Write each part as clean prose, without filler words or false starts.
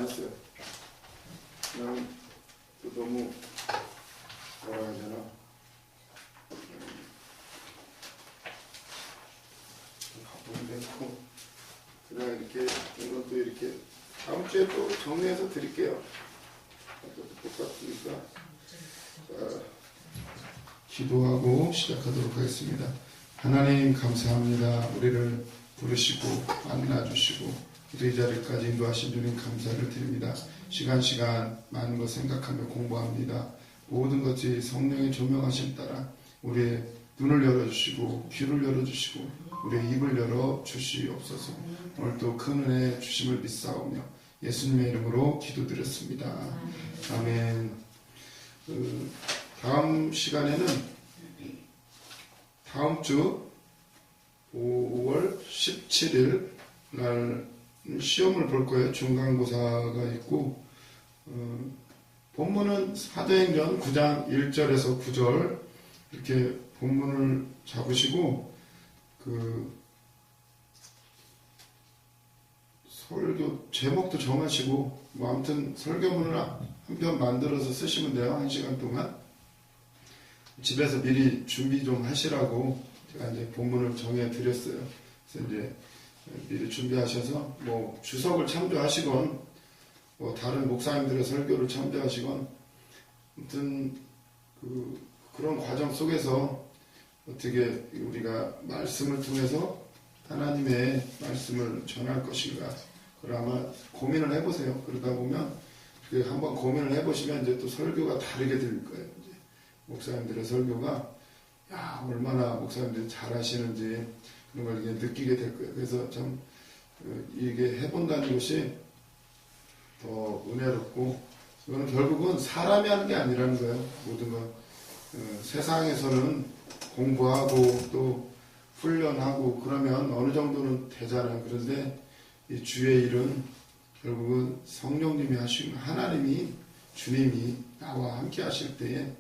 안 했어요. 그냥 또 너무 뭐라 하잖아. 바쁜데 그냥 이렇게 이건 또 이렇게 다음 주에 또 정리해서 드릴게요. 똑같으니까. 자, 기도하고 시작하도록 하겠습니다. 하나님 감사합니다. 우리를 부르시고 만나주시고 이 자리까지 인도하신 주님 감사를 드립니다. 시간 많은 것 생각하며 공부합니다. 모든 것이 성령의 조명하심 따라 우리의 눈을 열어주시고 귀를 열어주시고 우리의 입을 열어주시옵소서. 오늘도 큰 은혜 주심을 믿사오며 예수님의 이름으로 기도드렸습니다. 아멘. 다음 시간에는 다음 주 5월 17일 날 시험을 볼 거예요. 중간고사가 있고 본문은 사도행전 9장 1절에서 9절 이렇게 본문을 잡으시고 설교 제목도 정하시고 뭐 아무튼 설교문을 한 편 만들어서 쓰시면 돼요. 1시간 동안 집에서 미리 준비 좀 하시라고 제가 이제 본문을 정해 드렸어요. 그래서 이제 미리 준비하셔서 뭐 주석을 참조하시건 뭐 다른 목사님들의 설교를 참조하시건 아무튼 그런 과정 속에서 어떻게 우리가 말씀을 통해서 하나님의 말씀을 전할 것인가 그걸 아마 고민을 해보세요. 그러다 보면 한번 고민을 해보시면 이제 또 설교가 다르게 들릴 거예요. 이제 목사님들의 설교가 얼마나 목사님들이 잘하시는지 그런 걸 이제 느끼게 될 거예요. 그래서 참 이게 해본다는 것이 더 은혜롭고 이거는 결국은 사람이 하는 게 아니라는 거예요. 모든 것 세상에서는 공부하고 또 훈련하고 그러면 어느 정도는 되잖아요. 그런데 이 주의 일은 결국은 성령님이 하시고 하나님이 주님이 나와 함께 하실 때에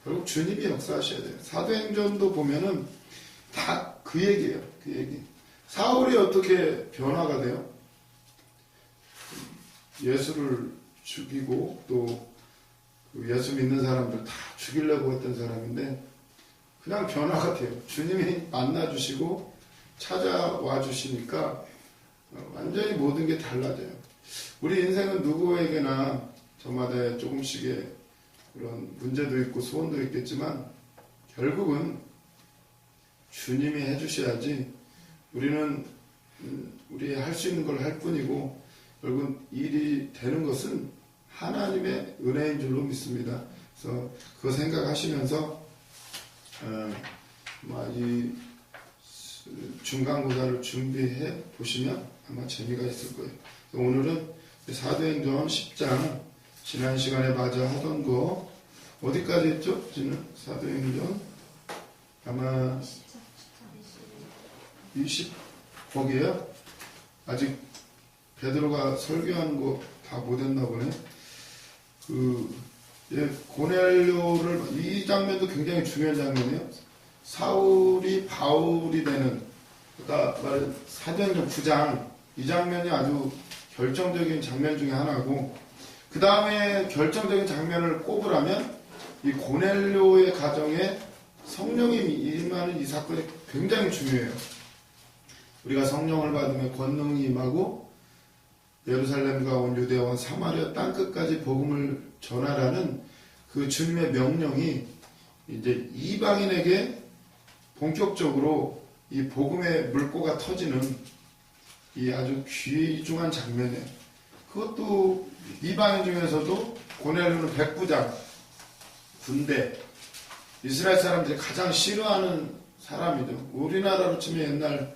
결국 주님이 역사하셔야 돼요. 사도행전도 보면은 다 그 얘기예요. 그 얘기. 사울이 어떻게 변화가 돼요? 예수를 죽이고 또 예수 믿는 사람들 다 죽이려고 했던 사람인데 그냥 변화가 돼요. 주님이 만나주시고 찾아와 주시니까 완전히 모든 게 달라져요. 우리 인생은 누구에게나 저마다 조금씩의 그런 문제도 있고 소원도 있겠지만 결국은 주님이 해주셔야지 우리는 우리 할 수 있는 걸 할 뿐이고 결국은 일이 되는 것은 하나님의 은혜인 줄로 믿습니다. 그래서 그거 생각하시면서 이 중간고사를 준비해 보시면 아마 재미가 있을 거예요. 오늘은 사도행전 10장 지난 시간에 마저 하던 거 어디까지 했죠? 지금 사도행전 아마 20 거기에요? 아직 베드로가 설교하는 거 다 못했나 보네. 고넬료를 이 장면도 굉장히 중요한 장면이에요. 사울이 바울이 되는 아까 말한 사도행전 9장 이 장면이 아주 결정적인 장면 중에 하나고 그 다음에 결정적인 장면을 꼽으라면 이 고넬료의 가정에 성령이 임하는 이 사건이 굉장히 중요해요. 우리가 성령을 받으면 권능이 임하고 예루살렘과 온 유대와 사마리아 땅끝까지 복음을 전하라는 그 주님의 명령이 이제 이방인에게 본격적으로 이 복음의 물꼬가 터지는 이 아주 귀중한 장면이에요. 그것도 이방인 중에서도 고넬료는 백부장, 군대, 이스라엘 사람들이 가장 싫어하는 사람이죠. 우리나라로 치면 옛날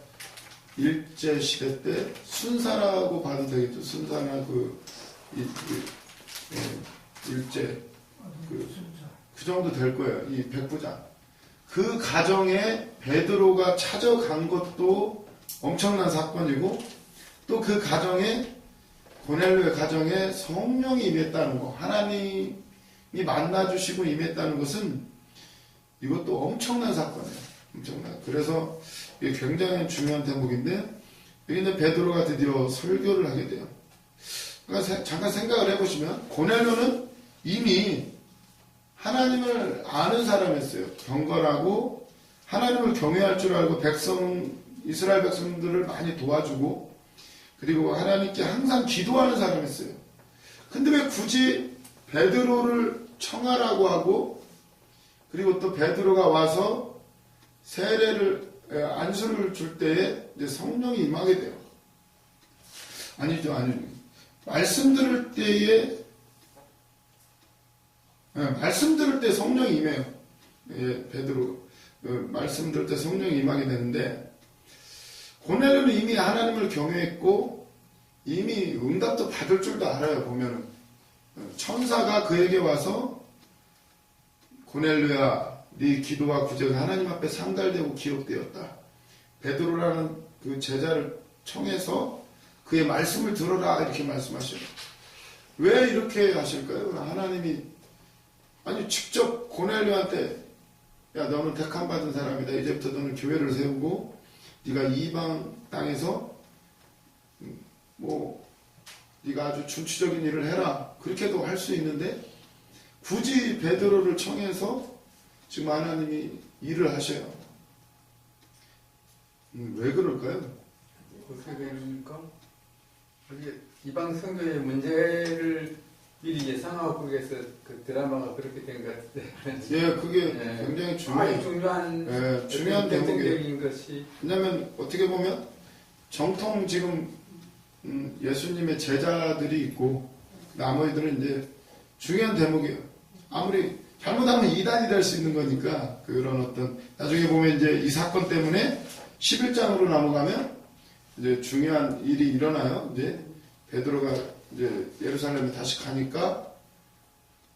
일제 시대 때 순사라고 봐도 되겠죠. 순사나 일제 그 정도 될 거예요. 이 백부장. 그 가정에 베드로가 찾아간 것도 엄청난 사건이고 또 그 가정에 고넬료의 가정에 성령이 임했다는 거, 하나님이 만나주시고 임했다는 것은 이것도 엄청난 사건이에요. 엄청난. 그래서 이게 굉장히 중요한 대목인데 여기 이제 베드로가 드디어 설교를 하게 돼요. 잠깐 생각을 해보시면 고넬료는 이미 하나님을 아는 사람이었어요. 경건하고 하나님을 경외할 줄 알고 이스라엘 백성들을 많이 도와주고 그리고 하나님께 항상 기도하는 사람이었어요. 근데 왜 굳이 베드로를 청하라고 하고 그리고 또 베드로가 와서 안수를 줄 때에 이제 성령이 임하게 돼요. 아니죠. 말씀 들을 때 성령이 임해요. 베드로 말씀 들을 때 성령이 임하게 되는데 고넬료는 이미 하나님을 경외했고 이미 응답도 받을 줄도 알아요. 보면은 천사가 그에게 와서 고넬료야, 네 기도와 구제가 하나님 앞에 상달되고 기록되었다. 베드로라는 그 제자를 청해서 그의 말씀을 들어라 이렇게 말씀하셔요. 왜 이렇게 하실까요? 하나님이 직접 고넬료한테 야 너는 택함 받은 사람이다. 이제부터 너는 교회를 세우고 네가 이방 땅에서 네가 아주 중추적인 일을 해라. 그렇게도 할 수 있는데 굳이 베드로를 청해서 지금 하나님이 일을 하셔요. 왜 그럴까요? 어떻게 되니까 이방 선교의 문제를 미리 예상하고 그래서 그 드라마가 그렇게 된 것 같은데. 예, 그게 굉장히 중요한 대목적인 것이. 왜냐하면 어떻게 보면 정통 지금 예수님의 제자들이 있고 나머지들은 이제 중요한 대목이에요. 아무리 잘못하면 이단이 될 수 있는 거니까 그런 어떤 나중에 보면 이제 이 사건 때문에 11장으로 넘어가면 이제 중요한 일이 일어나요. 이제 베드로가 이제 예루살렘에 다시 가니까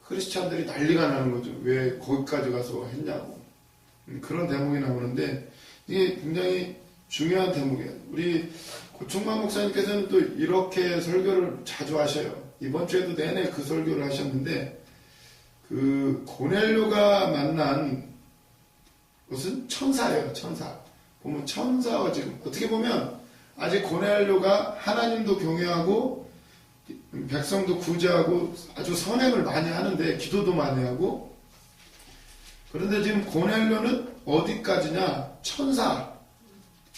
크리스찬들이 난리가 나는 거죠. 왜 거기까지 가서 했냐고. 그런 대목이 나오는데 이게 굉장히 중요한 대목이에요. 우리 고충만 목사님께서는 또 이렇게 설교를 자주 하셔요. 이번 주에도 내내 그 설교를 하셨는데 그 고넬료가 만난 것은 천사예요. 천사. 보면 천사와 지금 어떻게 보면 아직 고넬료가 하나님도 경외하고 백성도 구제하고 아주 선행을 많이 하는데 기도도 많이 하고 그런데 지금 고넬료는 어디까지냐?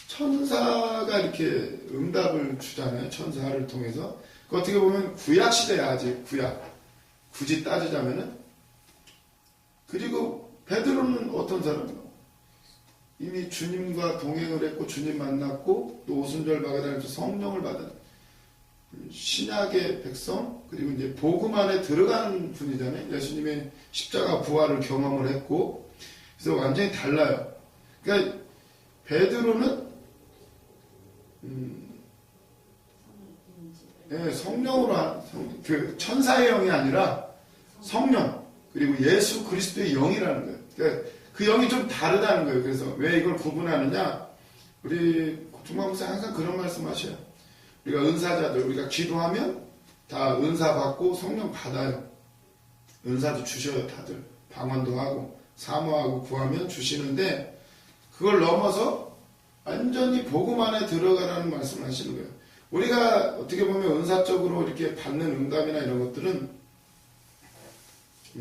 천사가 이렇게 응답을 주잖아요. 천사를 통해서. 어떻게 보면 구약시대야 아직 굳이 따지자면은. 그리고 베드로는 어떤 사람이에요? 이미 주님과 동행을 했고 주님 만났고 또 오순절 바가다니면서 성령을 받은 신약의 백성 그리고 이제 복음 안에 들어가는 분이잖아요. 예수님의 십자가 부활을 경험을 했고 그래서 완전히 달라요. 그러니까 베드로는 성령으로 그 천사의 영이 아니라 성령 그리고 예수 그리스도의 영이라는 거예요. 그러니까 그 영이 좀 다르다는 거예요. 그래서 왜 이걸 구분하느냐? 우리 중마목사 항상 그런 말씀하셔요. 우리가 은사자들 우리가 기도하면 다 은사 받고 성령 받아요. 은사도 주셔요. 다들 방언도 하고 사모하고 구하면 주시는데 그걸 넘어서 완전히 복음 안에 들어가라는 말씀을 하시는 거예요. 우리가 어떻게 보면 은사적으로 이렇게 받는 응답이나 이런 것들은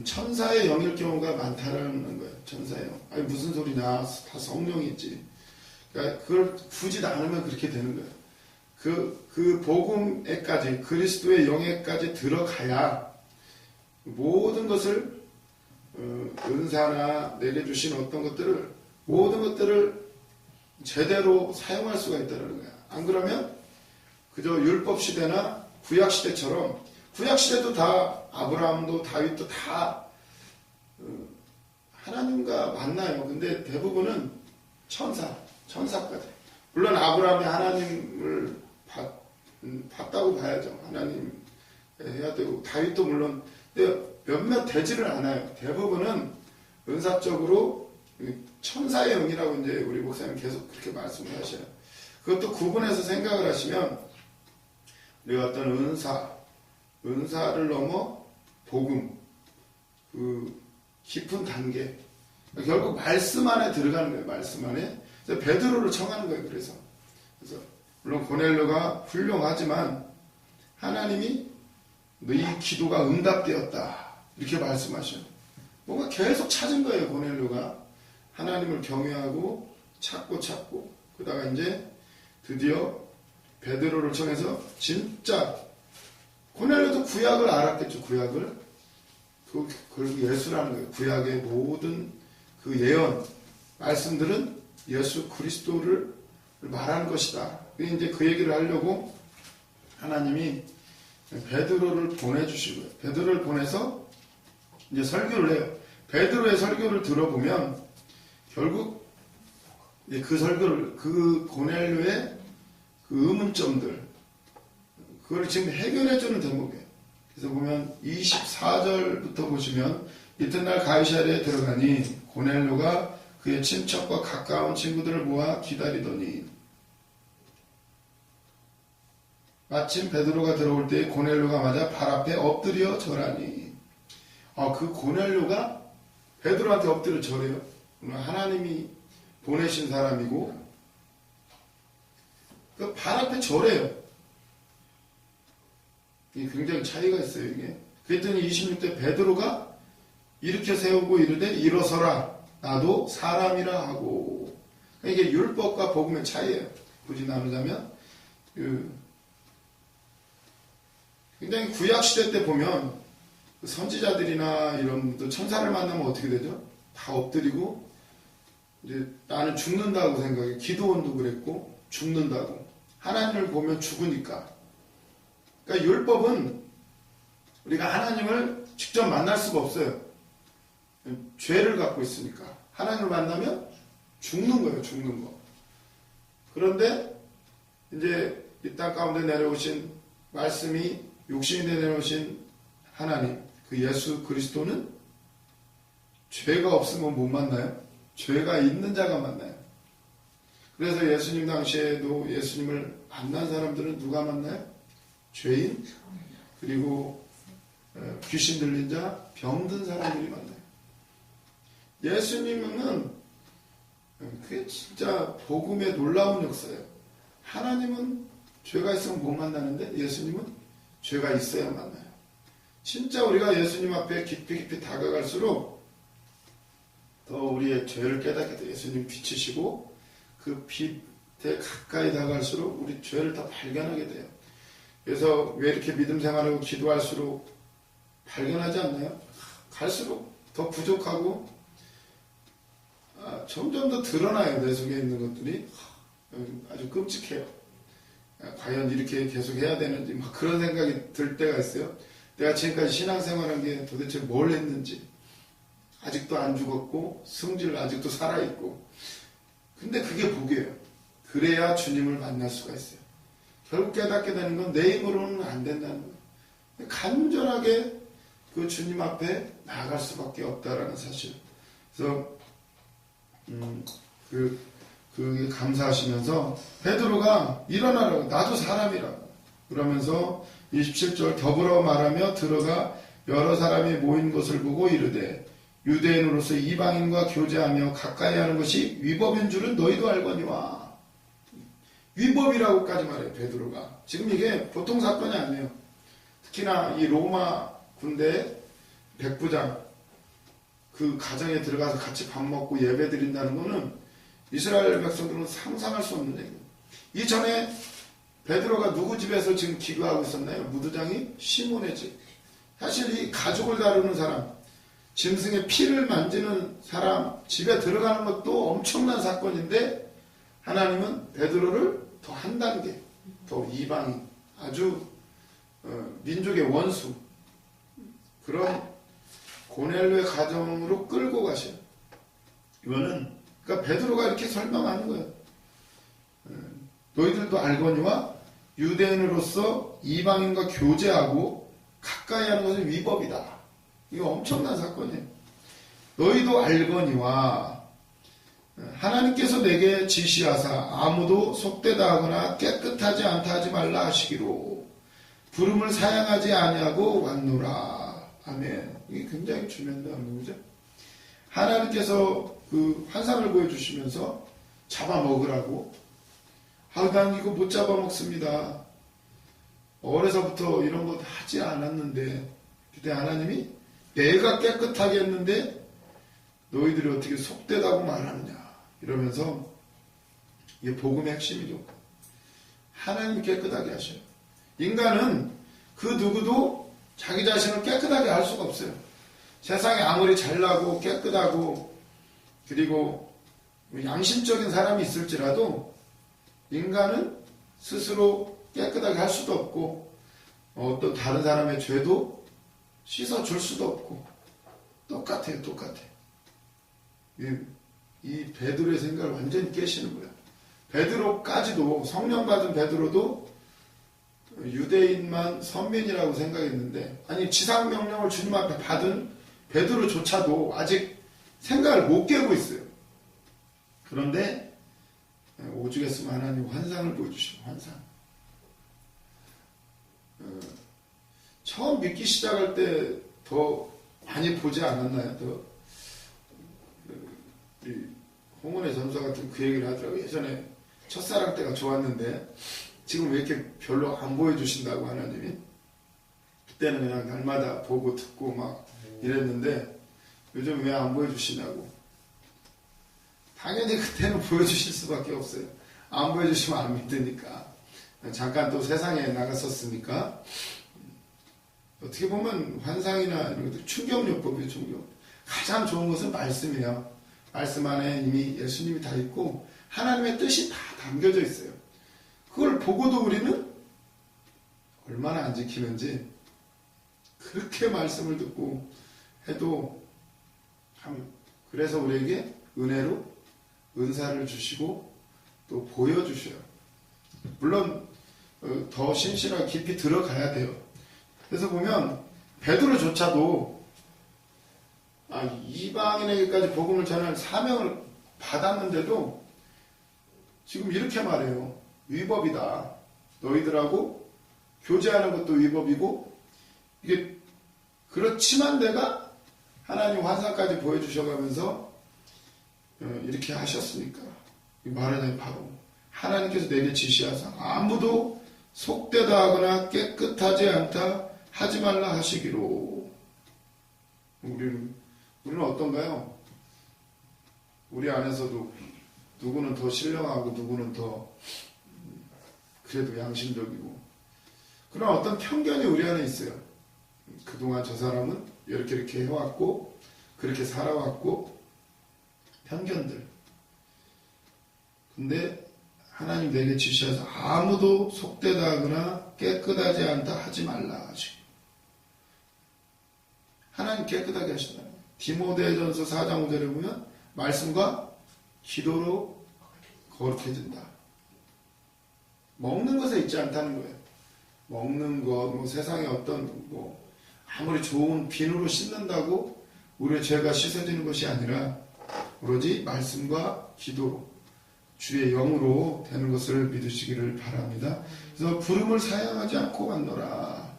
천사의 영일 경우가 많다는 거예요. 천사의 영. 아니 무슨 소리냐. 다 성령이 있지. 그러니까 그걸 굳이 나누면 그렇게 되는 거예요. 그 복음에까지 그리스도의 영에까지 들어가야 모든 것을 은사나 내게 주신 어떤 것들을 모든 것들을 제대로 사용할 수가 있다는 거야. 안 그러면 그저 율법 시대나 구약 시대처럼 구약 시대도 다 아브라함도 다윗도 다 하나님과 만나요. 근데 대부분은 천사까지. 물론 아브라함이 하나님을 봤다고 봐야죠. 하나님 해야 되고 다윗도 물론 몇몇 되지를 않아요. 대부분은 은사적으로 천사의 영이라고 이제 우리 목사님 계속 그렇게 말씀을 하셔요. 그것도 구분해서 생각을 하시면 우리가 어떤 은사를 넘어 복음, 그 깊은 단계, 결국 말씀 안에 들어가는 거예요. 말씀 안에. 그래서 베드로를 청하는 거예요. 그래서 물론 고넬료가 훌륭하지만 하나님이 너희 기도가 응답되었다. 이렇게 말씀하셔요. 뭔가 계속 찾은 거예요, 고넬료가. 하나님을 경외하고 찾고 그러다가 이제 드디어 베드로를 통해서 진짜 고넬료도 구약을 알았겠죠. 구약을. 그리고 예수라는 거예요. 구약의 모든 그 예언 말씀들은 예수 그리스도를 말하는 것이다. 이제 그 얘기를 하려고 하나님이 베드로를 보내주시고요. 베드로를 보내서 이제 설교를 해요. 베드로의 설교를 들어보면 결국 그 설교를 그 고넬료의 그 의문점들 그걸 지금 해결해주는 대목이에요. 그래서 보면 24절부터 보시면 이튿날 가이사랴에 들어가니 고넬료가 그의 친척과 가까운 친구들을 모아 기다리더니 마침 베드로가 들어올 때 고넬료가 맞아 발 앞에 엎드려 절하니 그 고넬료가 베드로한테 엎드려 절해요. 하나님이 보내신 사람이고 그 발 앞에 절해요. 이게 굉장히 차이가 있어요. 이게 그랬더니 26대 베드로가 일으켜 세우고 이르되 일어서라 나도 사람이라 하고 이게 율법과 복음의 차이예요. 굳이 나누자면 굉장히 구약시대 때 보면 선지자들이나 이런 분들 천사를 만나면 어떻게 되죠? 다 엎드리고 이제 나는 죽는다고 생각해. 기도원도 그랬고 죽는다고. 하나님을 보면 죽으니까. 그러니까 율법은 우리가 하나님을 직접 만날 수가 없어요. 죄를 갖고 있으니까. 하나님을 만나면 죽는 거예요. 죽는 거. 그런데 이제 이 땅 가운데 내려오신 말씀이 육신이 내려오신 하나님 그 예수 그리스도는 죄가 없으면 못 만나요. 죄가 있는 자가 만나요. 그래서 예수님 당시에도 예수님을 만난 사람들은 누가 만나요? 죄인 그리고 귀신 들린 자, 병든 사람들이 만나요. 예수님은 그게 진짜 복음의 놀라운 역사예요. 하나님은 죄가 있으면 못 만나는데 예수님은 죄가 있어야 만나요. 진짜 우리가 예수님 앞에 깊이 다가갈수록 더 우리의 죄를 깨닫게 돼요. 예수님 비치시고 그 빛에 가까이 다가갈수록 우리 죄를 더 발견하게 돼요. 그래서 왜 이렇게 믿음 생활하고 기도할수록 발견하지 않나요? 갈수록 더 부족하고 점점 더 드러나요. 내 속에 있는 것들이 아주 끔찍해요. 과연 이렇게 계속 해야 되는지 막 그런 생각이 들 때가 있어요. 내가 지금까지 신앙생활한 게 도대체 뭘 했는지 아직도 안 죽었고 승질 아직도 살아있고 근데 그게 복이에요. 그래야 주님을 만날 수가 있어요. 결국 깨닫게 되는 건 내 힘으로는 안 된다는 거예요. 간절하게 그 주님 앞에 나아갈 수밖에 없다라는 사실. 그래서 그 감사하시면서 베드로가 일어나라고 나도 사람이라고 그러면서 27절 더불어 말하며 들어가 여러 사람이 모인 것을 보고 이르되 유대인으로서 이방인과 교제하며 가까이 하는 것이 위법인 줄은 너희도 알거니와. 위법이라고까지 말해요. 베드로가. 지금 이게 보통 사건이 아니에요. 특히나 이 로마 군대 백부장 그 가정에 들어가서 같이 밥 먹고 예배 드린다는 거는 이스라엘 백성들은 상상할 수 없는 얘기예요. 이전에 베드로가 누구 집에서 지금 기거하고 있었나요? 무두장이 시몬의 집. 사실 이 가족을 다루는 사람, 짐승의 피를 만지는 사람 집에 들어가는 것도 엄청난 사건인데 하나님은 베드로를 더 한 단계, 더 이방인, 아주 민족의 원수 그런 고넬료의 가정으로 끌고 가셔요. 이거는 그러니까 베드로가 이렇게 설명하는 거예요. 너희들도 알거니와 유대인으로서 이방인과 교제하고 가까이 하는 것은 위법이다. 이거 엄청난 사건이에요. 너희도 알거니와 하나님께서 내게 지시하사 아무도 속되다 하거나 깨끗하지 않다 하지 말라 하시기로 부름을 사양하지 아니하고 왔노라. 아멘. 이게 굉장히 중요한 내용이죠. 하나님께서 그 환상을 보여주시면서 잡아먹으라고 난 이거 못 잡아먹습니다. 어려서부터 이런 것 하지 않았는데 그때 하나님이 내가 깨끗하게 했는데 너희들이 어떻게 속되다고 말하느냐 이러면서 이게 복음의 핵심이죠. 하나님이 깨끗하게 하셔요. 인간은 그 누구도 자기 자신을 깨끗하게 할 수가 없어요. 세상에 아무리 잘나고 깨끗하고 그리고 양심적인 사람이 있을지라도 인간은 스스로 깨끗하게 할 수도 없고 어떤 다른 사람의 죄도 씻어줄 수도 없고 똑같아요. 이 베드로의 생각을 완전히 깨시는 거예요. 베드로까지도 성령 받은 베드로도 유대인만 선민이라고 생각했는데 아니 지상명령을 주님 앞에 받은 베드로조차도 아직 생각을 못 깨고 있어요. 그런데 오죽했으면 하나님 환상을 보여주시고 환상. 처음 믿기 시작할 때 더 많이 보지 않았나요? 홍은의 전서 같은 그 얘기를 하더라고요. 예전에 첫사랑 때가 좋았는데 지금 왜 이렇게 별로 안 보여주신다고 하나님이. 그때는 그냥 날마다 보고 듣고 막 이랬는데 요즘 왜 안 보여주시냐고. 당연히 그때는 보여주실 수밖에 없어요. 안 보여주시면 안 믿으니까. 잠깐 또 세상에 나갔었으니까. 어떻게 보면 환상이나 이런 것들 충격요법이에요. 충격. 가장 좋은 것은 말씀이에요. 말씀 안에 이미 예수님이 다 있고 하나님의 뜻이 다 담겨져 있어요. 그걸 보고도 우리는 얼마나 안 지키는지 그렇게 말씀을 듣고 해도 참 그래서 우리에게 은혜로 은사를 주시고 또 보여주셔요. 물론 더 신실하게 깊이 들어가야 돼요. 그래서 보면 베드로조차도 이방인에게까지 복음을 전할 사명을 받았는데도 지금 이렇게 말해요. 위법이다. 너희들하고 교제하는 것도 위법이고 이게 그렇지만 내가 하나님 환상까지 보여주셔가면서 이렇게 하셨으니까 말하자면 바로 하나님께서 내게 지시하사 아무도 속되다 하거나 깨끗하지 않다 하지 말라 하시기로. 우리는 어떤가요? 우리 안에서도 누구는 더 신령하고 누구는 더 그래도 양심적이고 그런 어떤 편견이 우리 안에 있어요. 그동안 저 사람은 이렇게 해왔고 그렇게 살아왔고 편견들. 근데 하나님 내게 지시하사 아무도 속되다 하거나 깨끗하지 않다 하지 말라 하시고. 하나님 깨끗하게 하신다. 디모데전서 4장 5절에 보면 말씀과 기도로 거룩해진다. 먹는 것에 있지 않다는 거예요. 먹는 것, 세상에 어떤 아무리 좋은 비누로 씻는다고 우리의 죄가 씻어지는 것이 아니라 오로지 말씀과 기도로 주의 영으로 되는 것을 믿으시기를 바랍니다. 그래서 부름을 사양하지 않고 갔노라.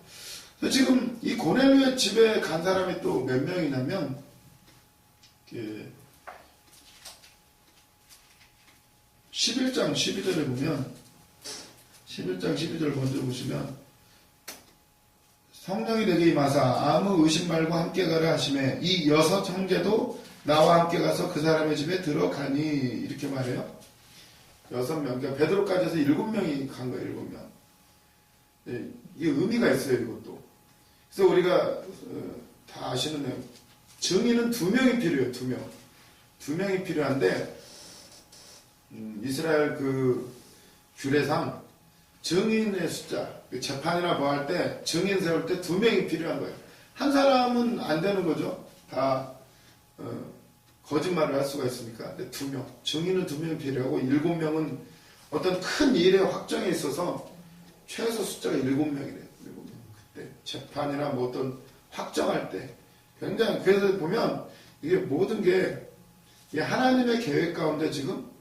지금 이 고넬료의 집에 간 사람이 또 몇 명이냐면 11장 12절에 보면 11장 12절 먼저 보시면 성령이 내게 임하사 아무 의심 말고 함께 가라 하시매 이 6 형제도 나와 함께 가서 그 사람의 집에 들어가니 이렇게 말해요. 6명, 그러니까 베드로까지 해서 7명이 간 거예요. 7명. 네, 이게 의미가 있어요. 이것도. 그래서 우리가 다 아시는 내용. 증인은 2명이 필요해요. 2명. 2명이 필요한데 이스라엘 그 규례상 증인의 숫자, 재판이나 뭐 할 때 증인 세울 때 2명이 필요한 거예요. 한 사람은 안 되는 거죠. 다 거짓말을 할 수가 있으니까. 근데 2명. 증인은 2명이 필요하고 7명은 어떤 큰 일의 확정에 있어서 최소 숫자가 7명이래요. 7명. 그때 재판이나 뭐 어떤 확정할 때 굉장히 그래서 보면 이게 모든 게 하나님의 계획 가운데 지금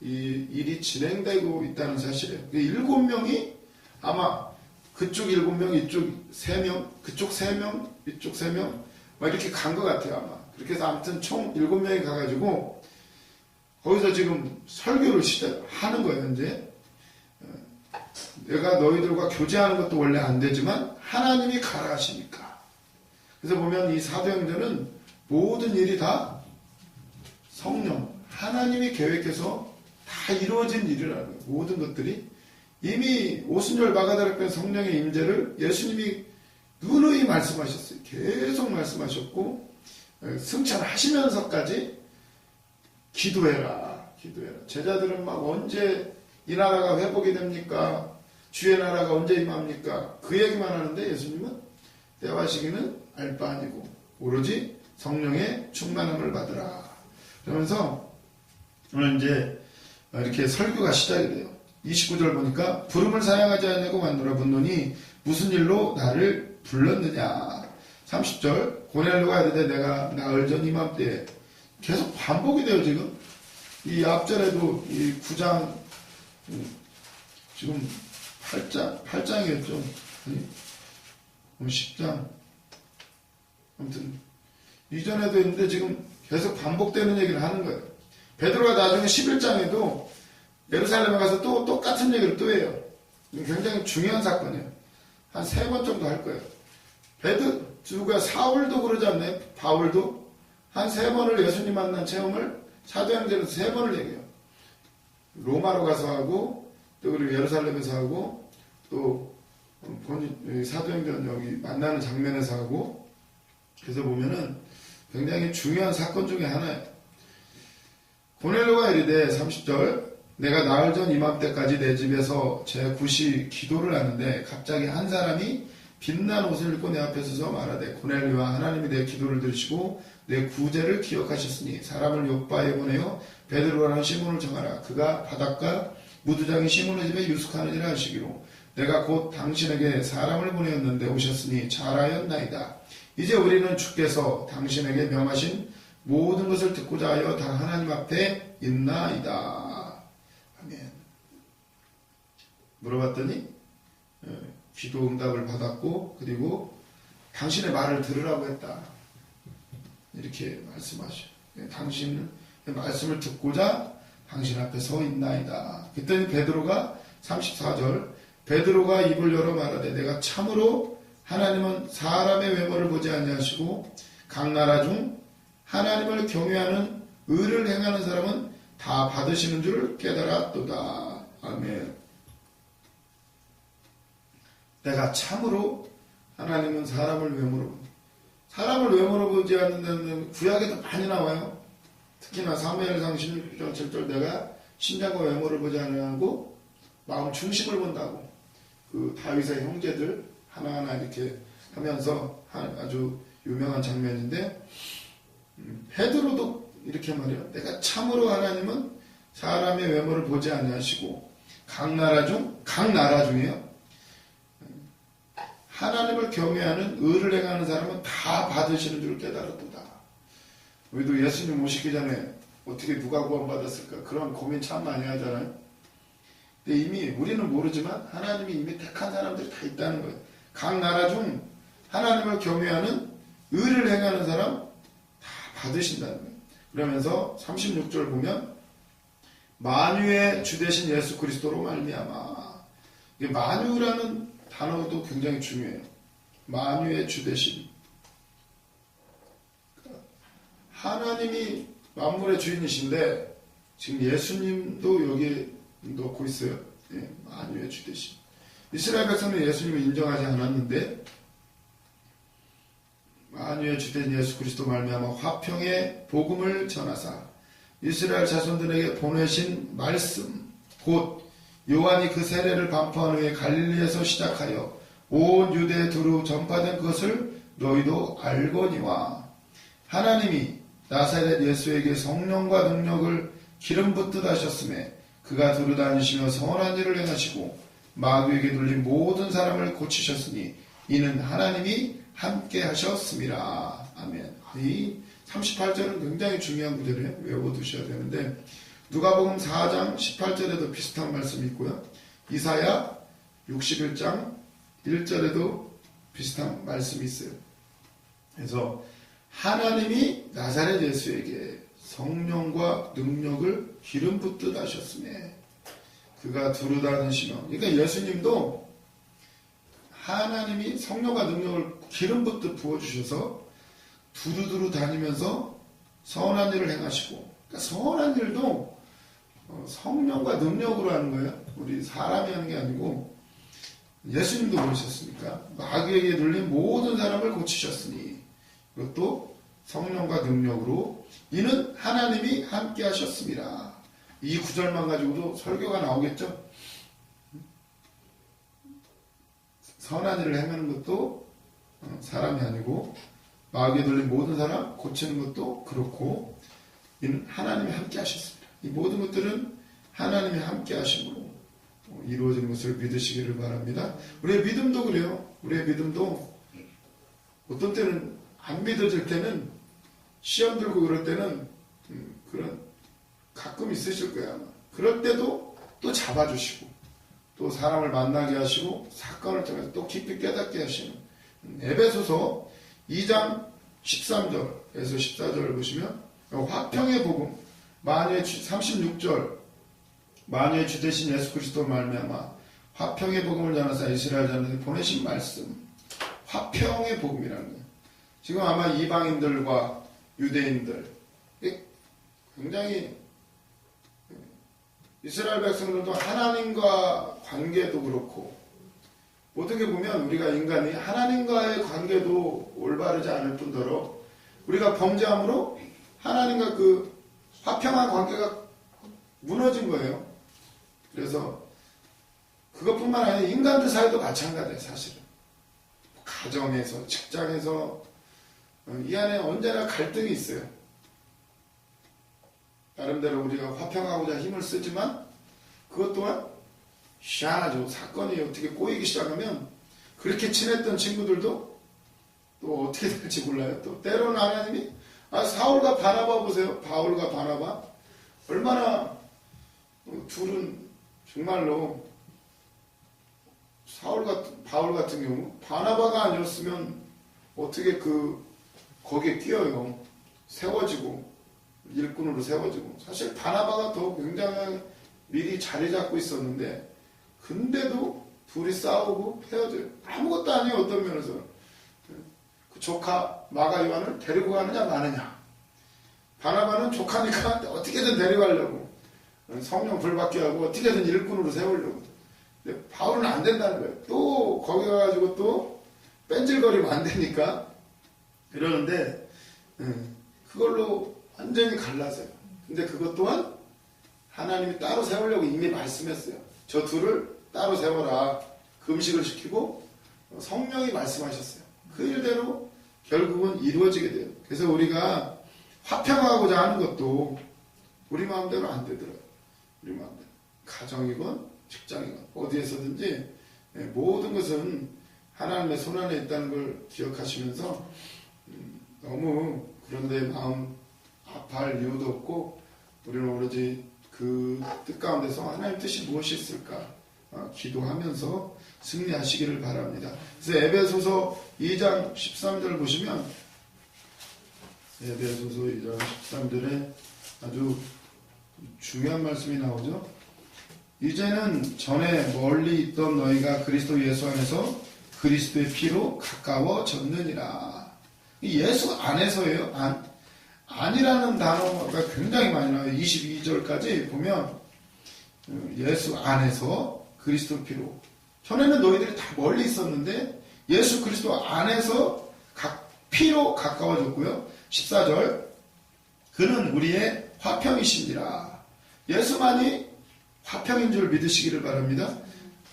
이 일이 진행되고 있다는 사실이에요. 7명이 아마 그쪽 7명, 이쪽 3명, 그쪽 3명, 이쪽 3명 막 이렇게 간 것 같아요. 아마. 그렇게 해서 아무튼 총 7명이 가가지고 거기서 지금 설교를 시작하는 거예요. 이제 내가 너희들과 교제하는 것도 원래 안 되지만 하나님이 가라 하시니까. 그래서 보면 이 사도행전은 모든 일이 다 성령, 하나님이 계획해서 다 이루어진 일이라는 거예요. 모든 것들이 이미 오순절 마가다락변 성령의 임재를 예수님이 누누이 말씀하셨어요. 계속 말씀하셨고 승천하시면서까지 기도해라. 제자들은 막 언제 이 나라가 회복이 됩니까? 주의 나라가 언제 임합니까? 그 얘기만 하는데 예수님은 때와 시기는 알 바 아니고 오로지 성령의 충만함을 받으라. 그러면서 오늘 이제 이렇게 설교가 시작이 돼요. 29절 보니까 부름을 사양하지 않냐고 만노라 묻노니 무슨 일로 나를 불렀느냐. 30절 고넬료가 이르되 내가 나흘 전 이맘때에 계속 반복이 돼요. 지금 이 앞절에도 이 9장 지금 8장이었죠. 10장 아무튼 이전에도 있는데 지금 계속 반복되는 얘기를 하는 거예요. 베드로가 나중에 11장에도 예루살렘에 가서 또 똑같은 얘기를 또 해요. 굉장히 중요한 사건이에요. 한 3번 정도 할 거예요. 누가 사울도 그러지 않나요? 바울도 한 3번을 예수님 만난 체험을 사도행전에서 3번을 얘기해요. 로마로 가서 하고 또 그리고 예루살렘에서 하고 또 사도행전 여기 만나는 장면에서 하고. 그래서 보면은 굉장히 중요한 사건 중에 하나예요. 고넬료가 이르되 30절 내가 나흘 전 이맘때까지 내 집에서 제 굿이 기도를 하는데 갑자기 한 사람이 빛난 옷을 입고 내 앞에 서서 말하되 고넬료와 하나님이 내 기도를 들으시고 내 구제를 기억하셨으니 사람을 요바에 보내어 베드로라는 시몬을 정하라. 그가 바닷가 무두장이 시몬의 집에 유숙하느니라 하시기로 내가 곧 당신에게 사람을 보내었는데 오셨으니 잘하였나이다. 이제 우리는 주께서 당신에게 명하신 모든 것을 듣고자 하여 다 하나님 앞에 있나이다. 아멘. 물어봤더니 기도 응답을 받았고 그리고 당신의 말을 들으라고 했다. 이렇게 말씀하셔. 당신의 말씀을 듣고자 당신 앞에 서 있나이다. 그랬더니 베드로가 34절 베드로가 입을 열어 말하되 내가 참으로 하나님은 사람의 외모를 보지 아니하시고 각 나라 중 하나님을 경외하는 의를 행하는 사람은 다 받으시는 줄 깨달았도다. 아멘. 내가 참으로 하나님은 사람을 외모로 보지 않는다는 구약에도 많이 나와요. 특히나 사무엘상 16장 7절 내가 신장과 외모를 보지 않으려고 마음 중심을 본다고. 그 다윗의 형제들 하나하나 이렇게 하면서 아주 유명한 장면인데 베드로도 이렇게 말해요. 내가 참으로 하나님은 사람의 외모를 보지 아니하시고 각 나라 중에요. 하나님을 경외하는 의를 행하는 사람은 다 받으시는 줄 깨달았도다. 우리도 예수님 오시기 전에 어떻게 누가 구원받았을까 그런 고민 참 많이 하잖아요. 근데 이미 우리는 모르지만 하나님이 이미 택한 사람들이 다 있다는 거예요. 각 나라 중 하나님을 경외하는 의를 행하는 사람 다 받으신다는 거예요. 그러면서 36절 보면 만유의 주 되신 예수 그리스도로 말미암아. 이게 만유라는 단어도 굉장히 중요해요. 만유의 주 되신. 하나님이 만물의 주인이신데 지금 예수님도 여기에 넣고 있어요. 예, 만유의 주 되신. 이스라엘 백성은 예수님을 인정하지 않았는데 만유의 주된 예수 그리스도 말미암아 화평의 복음을 전하사 이스라엘 자손들에게 보내신 말씀 곧 요한이 그 세례를 반포한 후에 갈릴리에서 시작하여 온 유대에 두루 전파된 것을 너희도 알거니와 하나님이 나사렛 예수에게 성령과 능력을 기름 붓듯 하셨음에 그가 두루 다니시며 선한 일을 행하시고 마귀에게 눌린 모든 사람을 고치셨으니 이는 하나님이 함께 하셨습니다. 아멘. 이 38절은 굉장히 중요한 구절이에요. 외워두셔야 되는데 누가복음 4장 18절에도 비슷한 말씀이 있고요. 이사야 61장 1절에도 비슷한 말씀이 있어요. 그래서 하나님이 나사렛 예수에게 성령과 능력을 기름 붓듯 하셨음에 그가 두루 다니시며. 그러니까 예수님도 하나님이 성령과 능력을 기름 붓듯 부어주셔서 두루두루 다니면서 선한 일을 행하시고, 그러니까 선한 일도 성령과 능력으로 하는 거예요. 우리 사람이 하는 게 아니고 예수님도 그러셨으니까 마귀에게 눌린 모든 사람을 고치셨으니 이것도 성령과 능력으로 이는 하나님이 함께 하셨습니다. 이 구절만 가지고도 설교가 나오겠죠. 선한 일을 행하는 것도 사람이 아니고 마귀에 눌린 모든 사람 고치는 것도 그렇고 이는 하나님이 함께 하셨습니다. 이 모든 것들은 하나님이 함께 하심으로 이루어진 것을 믿으시기를 바랍니다. 우리의 믿음도 그래요. 우리의 믿음도 어떤 때는 안 믿어질 때는 시험 들고 그럴 때는 그런 가끔 있으실 거야. 그럴 때도 또 잡아주시고 또 사람을 만나게 하시고 사건을 통해서 또 깊이 깨닫게 하시는 에베소서 2장 13절에서 14절을 보시면 화평의 복음 만유의 36절 만유의 주 되신 예수 그리스도 말미암아 화평의 복음을 전하사 이스라엘 자녀들이 보내신 말씀 화평의 복음이라는 거예요. 지금 아마 이방인들과 유대인들 굉장히 이스라엘 백성들도 하나님과 관계도 그렇고 어떻게 보면 우리가 인간이 하나님과의 관계도 올바르지 않을 뿐더러 우리가 범죄함으로 하나님과 그 화평한 관계가 무너진 거예요. 그래서 그것뿐만 아니라 인간들 사이도 마찬가지예요. 사실은 가정에서 직장에서 이 안에 언제나 갈등이 있어요. 나름대로 우리가 화평하고자 힘을 쓰지만 그것 또한 희한하죠. 사건이 어떻게 꼬이기 시작하면 그렇게 친했던 친구들도 또 어떻게 될지 몰라요. 또 때로는 하나님이 사울과 바나바 보세요. 바울과 바나바 얼마나 둘은 정말로 바울 같은 경우 바나바가 아니었으면 어떻게 거기에 끼어요. 세워지고 일꾼으로 세워지고 사실 바나바가 더 굉장히 미리 자리 잡고 있었는데 근데도 둘이 싸우고 헤어져요. 아무것도 아니에요. 어떤 면에서 그 조카 마가 요한을 데리고 가느냐 마느냐. 바나바는 조카니까 어떻게든 데려가려고 성령 불받게 하고 어떻게든 일꾼으로 세우려고. 근데 바울은 안 된다는 거예요. 또 거기 가가지고 또 뺀질거리면 안 되니까 이러는데 그걸로 완전히 갈라서요. 근데 그것 또한 하나님이 따로 세우려고 이미 말씀했어요. 저 둘을 따로 세워라. 금식을 시키고 성령이 말씀하셨어요. 그 일대로 결국은 이루어지게 돼요. 그래서 우리가 화평하고자 하는 것도 우리 마음대로 안 되더라고요. 우리 마음대로. 가정이건 직장이건 어디에서든지 모든 것은 하나님의 손안에 있다는 걸 기억하시면서 너무 그런데 마음 아파할 이유도 없고 우리는 오로지 그 뜻 가운데서 하나님 뜻이 무엇이 있을까 기도하면서 승리하시기를 바랍니다. 그래서 에베소서 2장 13절 보시면 에베소서 2장 13절에 아주 중요한 말씀이 나오죠. 이제는 전에 멀리 있던 너희가 그리스도 예수 안에서 그리스도의 피로 가까워졌느니라. 예수 안에서예요. 안이라는 단어가 굉장히 많이 나와요. 22절까지 보면 예수 안에서 그리스도 피로. 전에는 너희들이 다 멀리 있었는데 예수 그리스도 안에서 피로 가까워졌고요. 14절 그는 우리의 화평이신지라. 예수만이 화평인 줄 믿으시기를 바랍니다.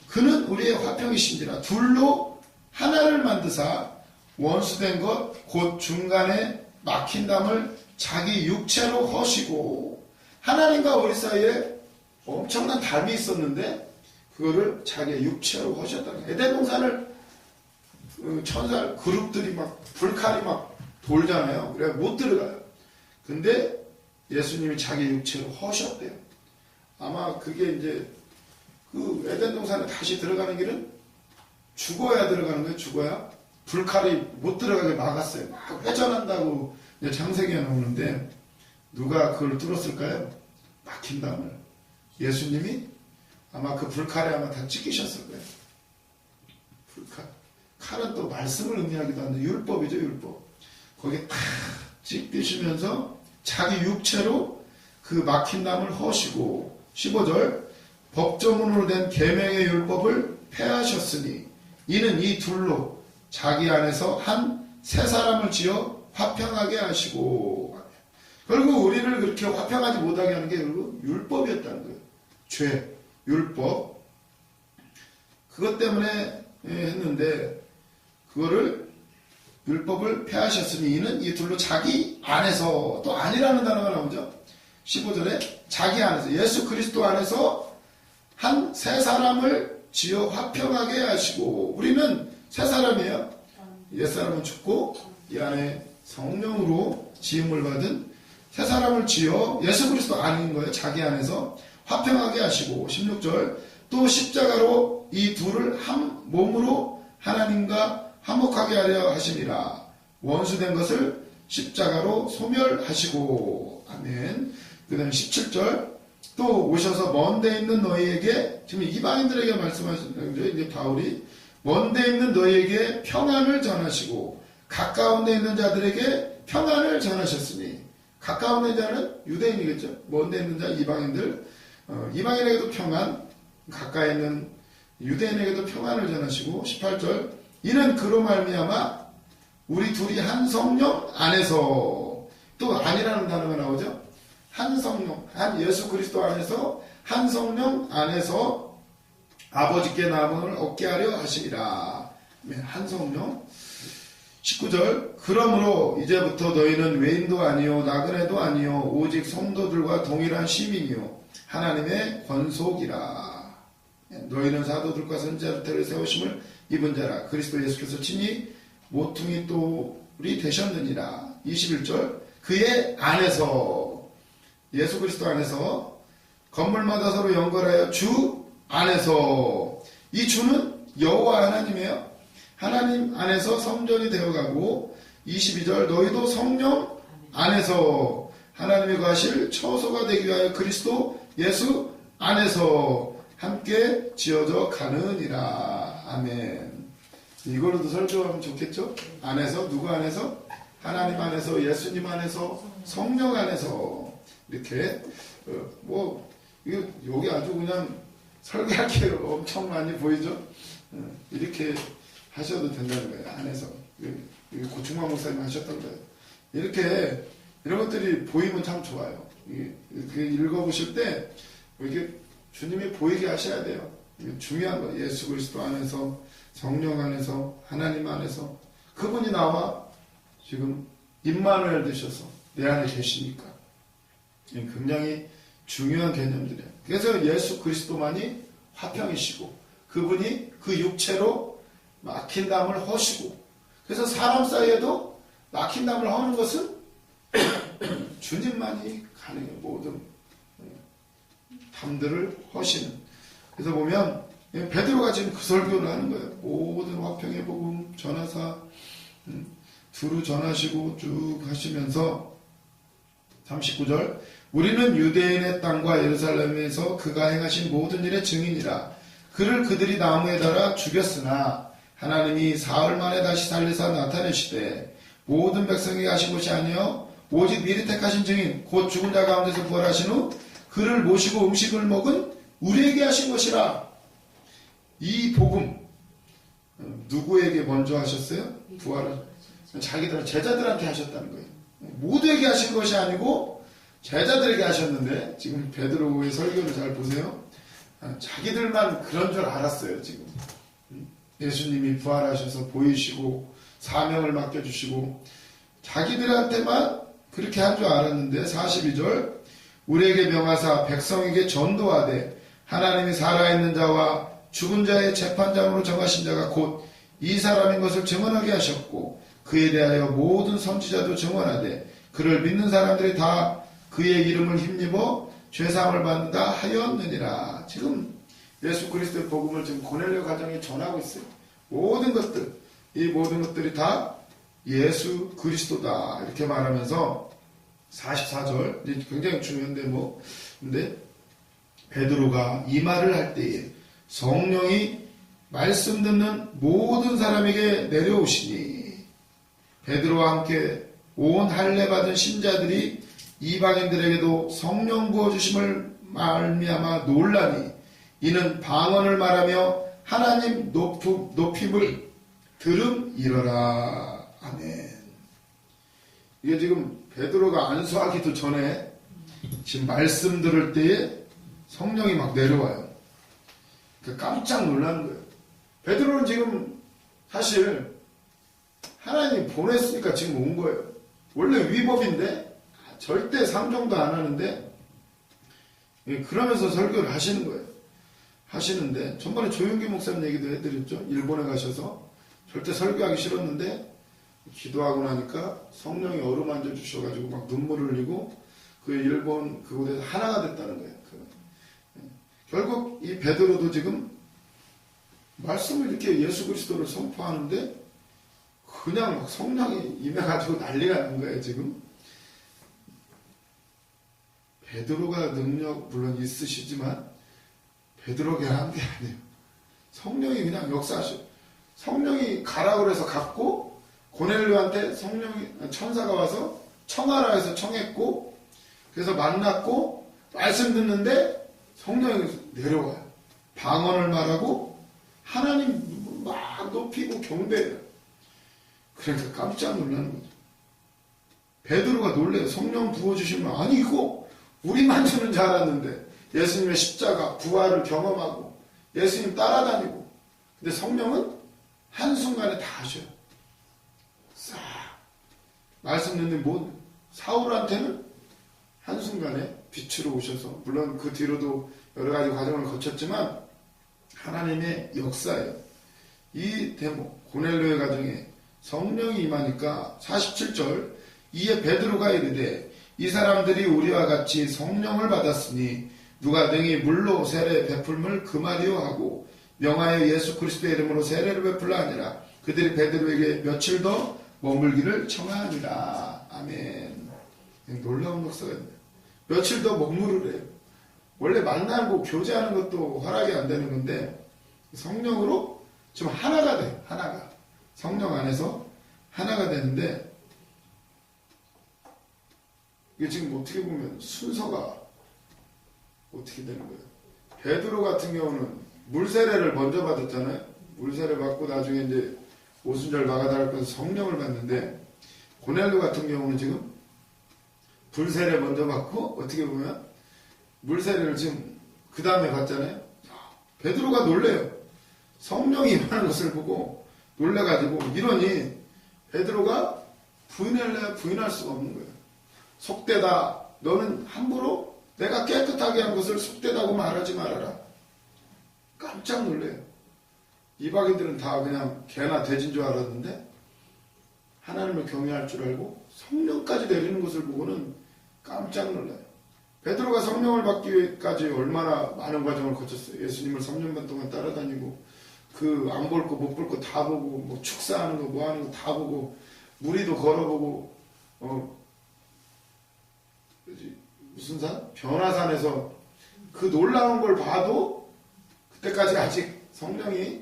그는 우리의 화평이신지라. 둘로 하나를 만드사 원수된 것 곧 중간에 막힌 담을 자기 육체로 허시고. 하나님과 우리 사이에 엄청난 담이 있었는데 그거를 자기의 육체로 허셨다는 거예요. 에덴 동산을 천사 그룹들이 막 불칼이 막 돌잖아요. 그래 못 들어가요. 근데 예수님이 자기 육체로 허셨대요. 아마 그게 이제 그 에덴 동산에 다시 들어가는 길은 죽어야 들어가는 거예요. 죽어야 불칼이 못 들어가게 막았어요. 막 회전한다고 이제 창세기에 나오는데 누가 그걸 뚫었을까요? 막힌 담을 예수님이 아마 그 불칼에 아마 다 찢기셨을 거예요. 불칼. 칼은 또 말씀을 의미하기도 하는데 율법이죠, 율법. 거기에 탁 찢기시면서 자기 육체로 그 막힌 담을 허시고 15절 법조문으로 된 계명의 율법을 폐하셨으니 이는 이 둘로 자기 안에서 한 새 사람을 지어 화평하게 하시고 결국 우리를 그렇게 화평하지 못하게 하는 게 결국 율법이었다는 거예요. 죄, 율법. 그것 때문에 했는데 그거를 율법을 폐하셨으니 이는 이 둘로 자기 안에서 또 아니라는 단어가 나오죠. 15절에 자기 안에서 예수 그리스도 안에서 한 새 사람을 지어 화평하게 하시고 우리는 새 사람이에요. 옛사람은 죽고 이 안에 성령으로 지음을 받은 새 사람을 지어 예수 그리스도 아닌 거예요. 자기 안에서 화평하게 하시고 16절 또 십자가로 이 둘을 한 몸으로 하나님과 화목하게 하려 하심이라 원수된 것을 십자가로 소멸하시고 아멘. 그 다음에 17절 또 오셔서 먼데 있는 너희에게 지금 이방인들에게 말씀하시는 거죠. 이제 바울이 먼데 있는 너희에게 평안을 전하시고 가까운 데 있는 자들에게 평안을 전하셨으니 가까운 데 자는 유대인이겠죠. 먼 데 있는 자 이방인들 이방인에게도 평안 가까이 있는 유대인에게도 평안을 전하시고 18절 이는 그로 말미암아 우리 둘이 한 성령 안에서 또 아니라는 단어가 나오죠. 한 성령 한 예수 그리스도 안에서 한 성령 안에서 아버지께 남음을 얻게 하려 하시리라. 한 성령 19절 그러므로 이제부터 너희는 외인도 아니요 나그네도 아니요 오직 성도들과 동일한 시민이요 하나님의 권속이라. 너희는 사도들과 선지자들 때를 세우심을 입은 자라. 그리스도 예수께서 친히 모퉁이 돌이 되셨느니라. 21절 그의 안에서 예수 그리스도 안에서 건물마다 서로 연결하여 주 안에서 이 주는 여호와 하나님이에요. 하나님 안에서 성전이 되어가고 22절 너희도 성령 안에서 하나님의 거하실 처소가 되기 위하여 그리스도 예수 안에서 함께 지어져 가느니라. 아멘. 이걸로도 설교하면 좋겠죠? 안에서 누구 안에서? 하나님 안에서 예수님 안에서 성령 안에서 이렇게 여기 아주 그냥 설교할 게 엄청 많이 보이죠? 이렇게 하셔도 된다는 거예요. 안에서. 고충만 목사님 하셨던 거예요. 이렇게 이런 것들이 보이면 참 좋아요. 이렇게 읽어보실 때 이렇게 주님이 보이게 하셔야 돼요. 이게 중요한 거예요. 예수 그리스도 안에서 성령 안에서 하나님 안에서 그분이 나와 지금 임마누엘 되셔서 내 안에 계시니까 굉장히 중요한 개념들이에요. 그래서 예수 그리스도만이 화평이시고 그분이 그 육체로 막힌 담을 허시고 그래서 사람 사이에도 막힌 담을 허는 것은 주님만이 가능해요. 모든 담들을 허시는. 그래서 보면 베드로가 지금 그 설교를 하는 거예요. 모든 화평의 복음 전하사 두루 전하시고 쭉 하시면서 39절 우리는 유대인의 땅과 예루살렘에서 그가 행하신 모든 일의 증인이라. 그를 그들이 나무에 달아 죽였으나 하나님이 사흘 만에 다시 살리사 나타내시되 모든 백성에게 하신 것이 아니요 오직 미리 택하신 증인 곧 죽은 자 가운데서 부활하신 후 그를 모시고 음식을 먹은 우리에게 하신 것이라. 이 복음 누구에게 먼저 하셨어요? 부활을 자기들 제자들한테 하셨다는 거예요. 모두에게 하신 것이 아니고 제자들에게 하셨는데 지금 베드로의 설교를 잘 보세요. 자기들만 그런 줄 알았어요. 지금 예수님이 부활하셔서 보이시고 사명을 맡겨주시고 자기들한테만 그렇게 한 줄 알았는데 42절 우리에게 명하사 백성에게 전도하되 하나님이 살아있는 자와 죽은 자의 재판장으로 정하신 자가 곧 이 사람인 것을 증언하게 하셨고 그에 대하여 모든 선지자도 증언하되 그를 믿는 사람들이 다 그의 이름을 힘입어 죄사함을 받는다 하였느니라. 지금 예수 그리스도의 복음을 지금 고넬료 가정에 전하고 있어요. 모든 것들, 이 모든 것들이 다 예수 그리스도다 이렇게 말하면서 44절 굉장히 중요한데 근데 베드로가 이 말을 할 때에 성령이 말씀 듣는 모든 사람에게 내려오시니 베드로와 함께 온 할례 받은 신자들이 이방인들에게도 성령 부어주심을 말미암아 놀라니 이는 방언을 말하며 하나님 높임을 들음이러라. 아멘. 이게 지금 베드로가 안수하기도 전에 지금 말씀 들을 때에 성령이 막 내려와요. 깜짝 놀라는 거예요. 베드로는 지금 사실 하나님이 보냈으니까 지금 온 거예요. 원래 위법인데 절대 상종도 안 하는데 그러면서 설교를 하시는 거예요. 하시는데 전번에 조용기 목사님 얘기도 해드렸죠. 일본에 가셔서 절대 설교하기 싫었는데 기도하고 나니까 성령이 어루만져 주셔가지고 막 눈물을 흘리고 그 일본 그곳에서 하나가 됐다는 거예요. 결국 이 베드로도 지금 말씀을 이렇게 예수 그리스도를 선포하는데 그냥 막 성령이 임해가지고 난리가 난 거예요. 지금 베드로가 능력 물론 있으시지만 베드로가 한 게 아니에요. 성령이 그냥 역사하셔. 성령이 가라 그래서 갔고 고넬료한테 성령이 천사가 와서 청하라 해서 청했고 그래서 만났고 말씀 듣는데 성령이 내려와요. 방언을 말하고 하나님 막 높이고 경배해요. 그러니까 깜짝 놀라는 거죠. 베드로가 놀래요. 성령 부어주시면 아니 이거 우리만 주는 줄 알았는데 예수님의 십자가 부활을 경험하고 예수님 따라다니고 근데 성령은 한순간에 다 하셔요. 싹 말씀 듣는 뭐 사울한테는 한순간에 빛으로 오셔서 물론 그 뒤로도 여러 가지 과정을 거쳤지만 하나님의 역사예요. 이 대목 고넬료의 가정에 성령이 임하니까 47절 이에 베드로가 이르되 이 사람들이 우리와 같이 성령을 받았으니 누가 능히 물로 세례 베풀음을 금하리요 하고 명하여 예수 그리스도의 이름으로 세례를 베풀라 하니라. 그들이 베드로에게 며칠 더 머물기를 청하니라. 아멘. 놀라운 역사가 있네요. 며칠 더 머무르래요. 원래 만나고 교제하는 것도 허락이 안 되는 건데 성령으로 지금 하나가 돼요. 하나가. 성령 안에서 하나가 되는데 이게 지금 어떻게 보면 순서가 어떻게 되는 거예요? 베드로 같은 경우는 물세례를 먼저 받았잖아요. 물세례 받고 나중에 이제 오순절 마가다락에서 성령을 받는데 고넬료 같은 경우는 지금 불세례 먼저 받고 어떻게 보면 물세례를 지금 그 다음에 받잖아요. 베드로가 놀래요. 성령이 임하는 것을 보고 놀래가지고 이러니 베드로가 부인할래야 부인할 수가 없는 거예요. 속되다. 너는 함부로 내가 깨끗하게 한 것을 속되다고 말하지 말아라. 깜짝 놀래요. 이방인들은 다 그냥 개나 돼지인 줄 알았는데 하나님을 경외할 줄 알고 성령까지 내리는 것을 보고는 깜짝 놀라요. 베드로가 성령을 받기까지 얼마나 많은 과정을 거쳤어요. 예수님을 3년반 동안 따라다니고 그 안 볼 거 못 볼 거 다 보고 뭐 축사하는 거 뭐 하는 거 다 보고 무리도 걸어보고 무슨 산? 변화산에서 그 놀라운 걸 봐도 그때까지 아직 성령이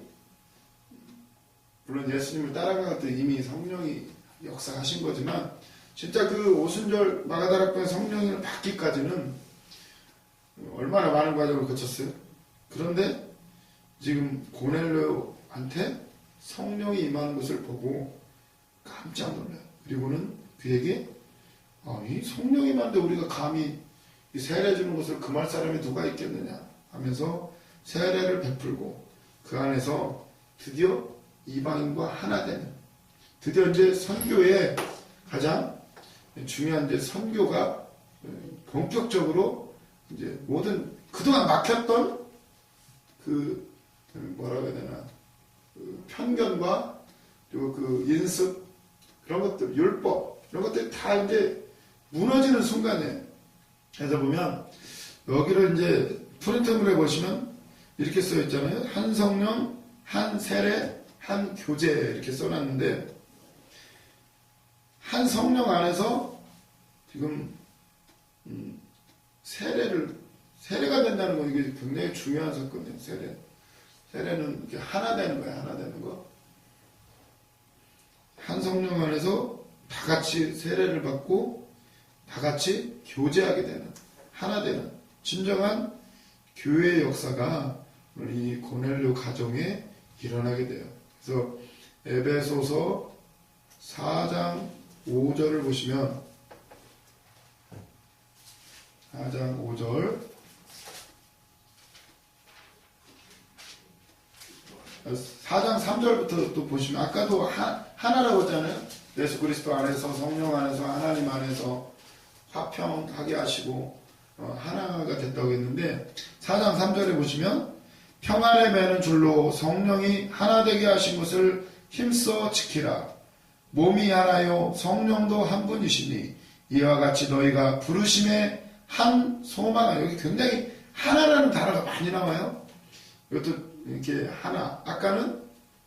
물론 예수님을 따라갈 때 이미 성령이 역사하신 거지만 진짜 그 오순절 마가다락방의 성령을 받기까지는 얼마나 많은 과정을 거쳤어요. 그런데 지금 고넬료한테 성령이 임하는 것을 보고 깜짝 놀라요. 그리고는 그에게 이 성령이 임하는데 우리가 감히 이 세례 주는 것을 금할 사람이 누가 있겠느냐 하면서 세례를 베풀고 그 안에서 드디어 이방인과 하나 되는 드디어 이제 선교의 가장 중요한 이제 선교가 본격적으로 이제 모든 그동안 막혔던 그 뭐라고 해야 되나 그 편견과 그리고 그 인습 그런 것들 율법 이런 것들이 다 이제 무너지는 순간에 해서 보면 여기를 이제 프린트물에 보시면 이렇게 써 있잖아요. 한 성령, 한 세례, 한 교제 이렇게 써놨는데 한 성령 안에서 지금 세례를 세례가 된다는 건 이게 굉장히 중요한 사건이에요. 세례는 이렇게 하나 되는 거야. 하나 되는 거. 한 성령 안에서 다 같이 세례를 받고 다 같이 교제하게 되는, 하나 되는 진정한 교회의 역사가 이 고넬료 가정에 일어나게 돼요. 그래서 에베소서 4장 5절을 보시면 4장 5절 4장 3절부터 또 보시면 아까도 하나라고 했잖아요. 예수 그리스도 안에서 성령 안에서 하나님 안에서 화평하게 하시고 하나가 됐다고 했는데 4장 3절에 보시면 평안에 매는 줄로 성령이 하나 되게 하신 것을 힘써 지키라. 몸이 하나요 성령도 한 분이시니 이와 같이 너희가 부르심의 한 소망, 여기 굉장히 하나라는 단어가 많이 나와요. 이것도 이렇게 하나, 아까는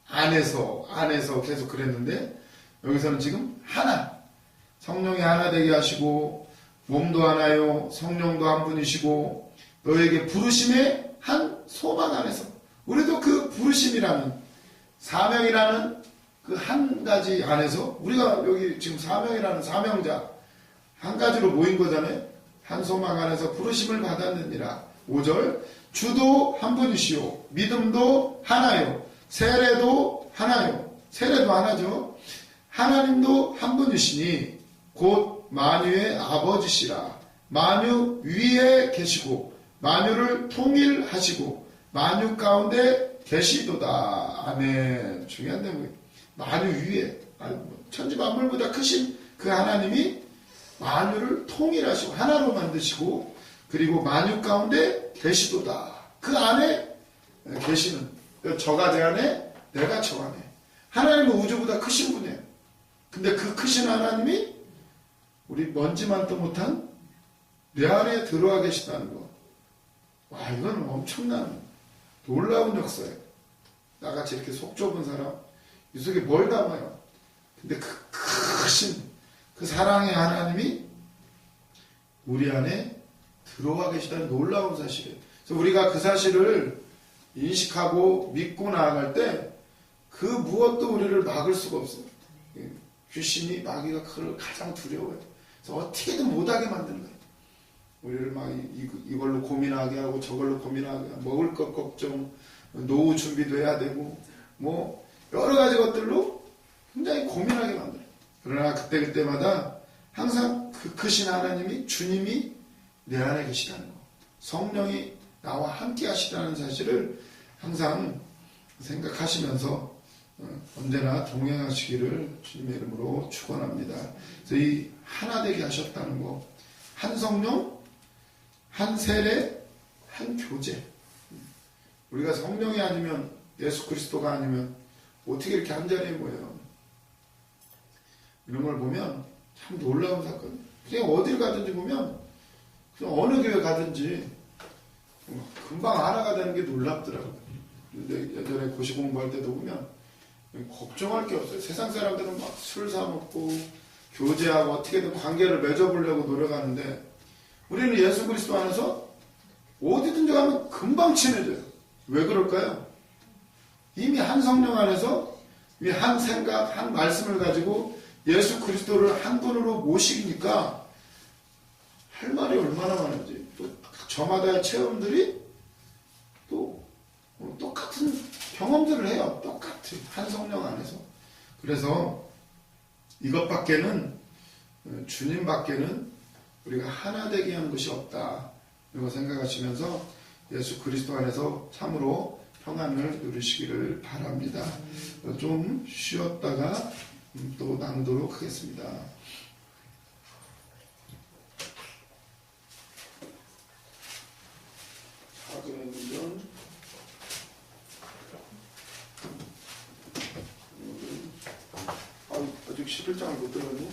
안에서 계속 그랬는데 여기서는 지금 하나, 성령이 하나 되게 하시고 몸도 하나요 성령도 한 분이시고 너에게 부르심의 한 소망 안에서, 우리도 그 부르심이라는 사명이라는 그 한 가지 안에서 우리가 여기 지금 사명이라는 사명자 한 가지로 모인 거잖아요. 한 소망 안에서 부르심을 받았느니라. 5절 주도 한 분이시요 믿음도 하나요 세례도 하나요. 세례도 하나죠. 하나님도 한 분이시니 곧 만유의 아버지시라. 만유 위에 계시고 만유를 통일하시고 만유 가운데 계시도다. 아멘. 중요한 내용이에요. 만유 위에, 천지 만물보다 크신 그 하나님이 만유를 통일하시고 하나로 만드시고 그리고 만유 가운데 계시도다. 그 안에 계시는, 저가 제 안에 내가 저 안에. 하나님은 우주보다 크신 분이에요. 근데 그 크신 하나님이 우리 먼지만도 못한 내 안에 들어와 계시다는 거. 와, 이건 엄청난 놀라운 역사예요. 나같이 이렇게 속 좁은 사람, 이 속에 뭘 담아요? 근데 그 크신 그 사랑의 하나님이 우리 안에 들어와 계시다는 놀라운 사실이에요. 그래서 우리가 그 사실을 인식하고 믿고 나아갈 때 그 무엇도 우리를 막을 수가 없어요. 귀신이 마귀가 그걸 가장 두려워해요. 그래서 어떻게든 못하게 만드는 거예요. 우리를 막 이걸로 고민하게 하고 저걸로 고민하게 하고 먹을 것 걱정, 노후 준비도 해야 되고 뭐 여러 가지 것들로 굉장히 고민하게 만들어요. 그러나 그때마다 항상 그 크신 하나님이, 주님이 내 안에 계시다는 거, 성령이 나와 함께 하시다는 사실을 항상 생각하시면서 언제나 동행하시기를 주님의 이름으로 축원합니다. 그래서 이 하나 되게 하셨다는 거, 한 성령, 한 세례, 한 교제. 우리가 성령이 아니면, 예수 그리스도가 아니면 어떻게 이렇게 한 자리에 모여요? 이런 걸 보면 참 놀라운 사건이에요. 그냥 어딜 가든지 보면, 그냥 어느 교회 가든지 금방 하나가 되는 게 놀랍더라고요. 근데 예전에 고시 공부할 때도 보면 걱정할 게 없어요. 세상 사람들은 막 술 사먹고 교제하고 어떻게든 관계를 맺어보려고 노력하는데 우리는 예수 그리스도 안에서 어디든지 가면 금방 친해져요. 왜 그럴까요? 이미 한 성령 안에서 이미 한 생각, 한 말씀을 가지고 예수 그리스도를 한 분으로 모시니까 할 말이 얼마나 많은지, 또 저마다의 체험들이 또 똑같은 경험들을 해요. 똑같은 한 성령 안에서. 그래서 이것밖에는, 주님밖에는 우리가 하나 되게 하는 것이 없다. 이거 생각하시면서 예수 그리스도 안에서 참으로 평안을 누리시기를 바랍니다. 좀 쉬었다가 또 나누도록 하겠습니다. 사도행전 아직 11장을 못 들었네.